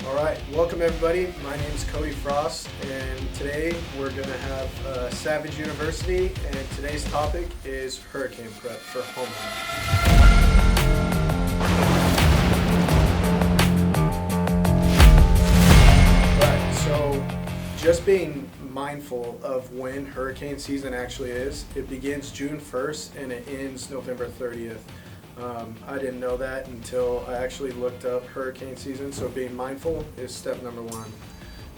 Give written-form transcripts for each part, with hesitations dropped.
Alright, welcome everybody. My name is Cody Frost, and today we're going to have Savage University, and today's topic is hurricane prep for homeowners. Right, so just being mindful of when hurricane season actually is. It begins June 1st and it ends November 30th. I didn't know that until I actually looked up hurricane season, so being mindful is step number one.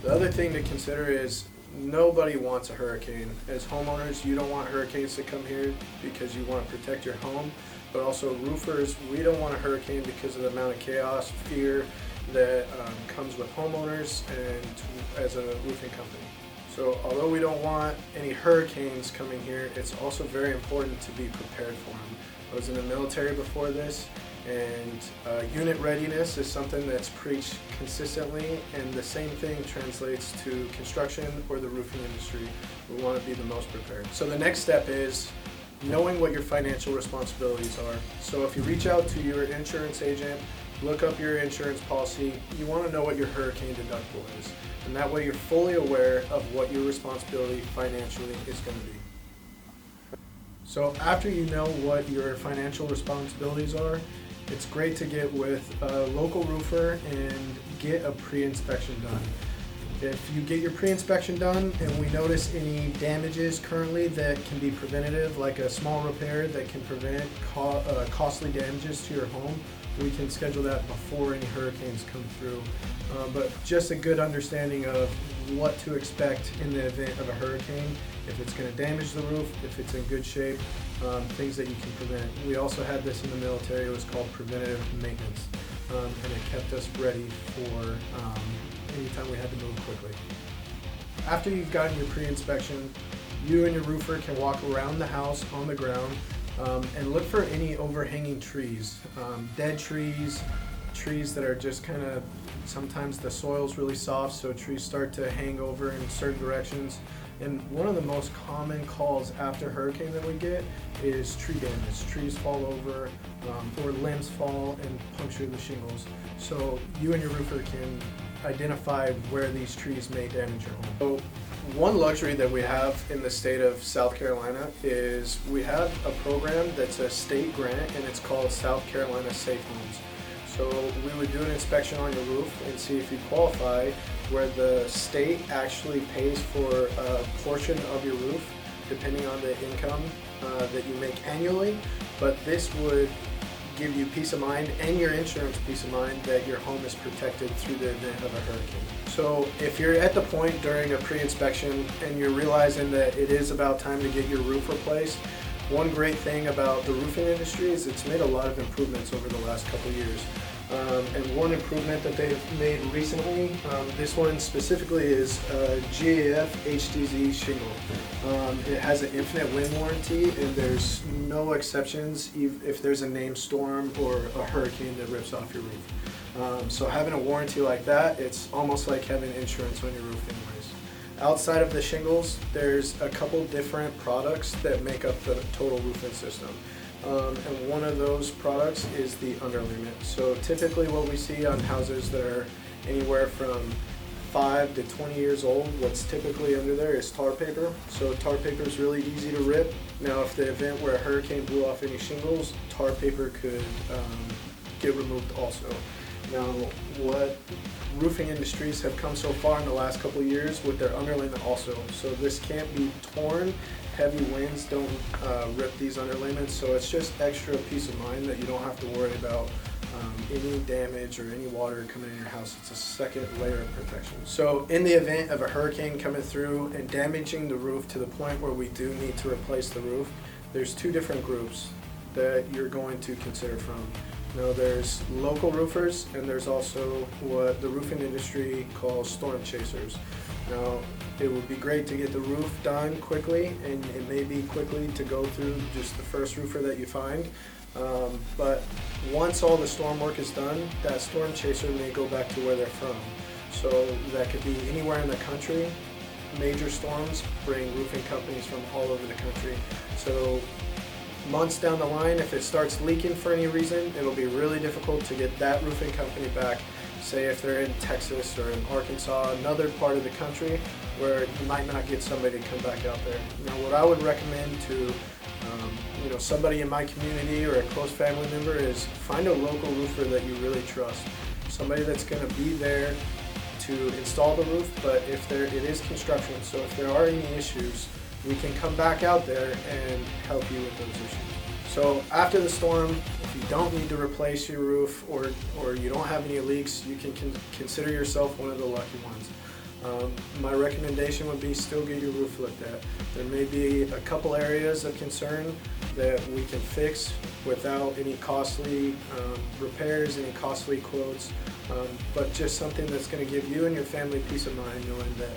The other thing to consider is nobody wants a hurricane. As homeowners, you don't want hurricanes to come here because you want to protect your home, but also roofers, we don't want a hurricane because of the amount of chaos, fear that comes with homeowners and as a roofing company. So although we don't want any hurricanes coming here, it's also very important to be prepared for them. I was in the military before this, and unit readiness is something that's preached consistently, and the same thing translates to construction or the roofing industry. We want to be the most prepared. So the next step is knowing what your financial responsibilities are. So if you reach out to your insurance agent, look up your insurance policy, you want to know what your hurricane deductible is. And that way you're fully aware of what your responsibility financially is going to be. So after you know what your financial responsibilities are, it's great to get with a local roofer and get a pre-inspection done. If you get your pre-inspection done and we notice any damages currently that can be preventative, like a small repair that can prevent costly damages to your home, we can schedule that before any hurricanes come through. But just a good understanding of what to expect in the event of a hurricane, if it's going to damage the roof, if it's in good shape, things that you can prevent. We also had this in the military. It was called preventative maintenance, and it kept us ready for anytime we had to move quickly. After you've gotten your pre-inspection, you and your roofer can walk around the house on the ground and look for any overhanging trees, dead trees, trees that are just kind of, sometimes the soil's really soft, so trees start to hang over in certain directions. And one of the most common calls after hurricane that we get is tree damage. Trees fall over or limbs fall and puncture the shingles. So you and your roofer can identify where these trees may damage your home. So one luxury that we have in the state of South Carolina is we have a program that's a state grant, and it's called South Carolina Safe Homes. So we would do an inspection on your roof and see if you qualify, where the state actually pays for a portion of your roof depending on the income that you make annually. But this would give you peace of mind and your insurance peace of mind that your home is protected through the event of a hurricane. So if you're at the point during a pre-inspection and you're realizing that it is about time to get your roof replaced, one great thing about the roofing industry is it's made a lot of improvements over the last couple of years. And one improvement that they've made recently, this one specifically is GAF HDZ shingle. It has an infinite wind warranty, and there's no exceptions if there's a named storm or a hurricane that rips off your roof. So having a warranty like that, it's almost like having insurance on your roof anyways. Outside of the shingles, there's a couple different products that make up the total roofing system. And one of those products is the underlayment. So typically what we see on houses that are anywhere from 5 to 20 years old, what's typically under there is tar paper. So tar paper is really easy to rip. Now if the event where a hurricane blew off any shingles, tar paper could get removed also. Now what roofing industries have come so far in the last couple of years with their underlayment also. So this can't be torn. Heavy winds don't rip these underlayments, so it's just extra peace of mind that you don't have to worry about any damage or any water coming in your house. It's a second layer of protection. So in the event of a hurricane coming through and damaging the roof to the point where we do need to replace the roof, there's two different groups that you're going to consider from. Now there's local roofers, and there's also what the roofing industry calls storm chasers. Now it would be great to get the roof done quickly, and it may be quickly to go through just the first roofer that you find. But once all the storm work is done, that storm chaser may go back to where they're from. So that could be anywhere in the country. Major storms bring roofing companies from all over the country. So months down the line, if it starts leaking for any reason, it'll be really difficult to get that roofing company back. say if they're in Texas or in Arkansas, another part of the country where you might not get somebody to come back out there. Now, what I would recommend to somebody in my community or a close family member is find a local roofer that you really trust. Somebody that's going to be there to install the roof, but if it is construction, so if there are any issues, we can come back out there and help you with those issues. So after the storm, if you don't need to replace your roof or you don't have any leaks, you can consider yourself one of the lucky ones. My recommendation would be still get your roof looked at. There may be a couple areas of concern that we can fix without any costly repairs, any costly quotes, but just something that's going to give you and your family peace of mind knowing that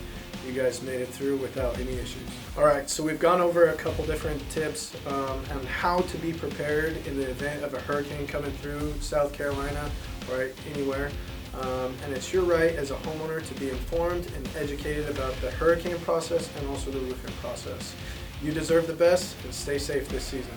you guys made it through without any issues. Alright, so we've gone over a couple different tips on how to be prepared in the event of a hurricane coming through South Carolina or anywhere. And it's your right as a homeowner to be informed and educated about the hurricane process and also the roofing process. You deserve the best, and stay safe this season.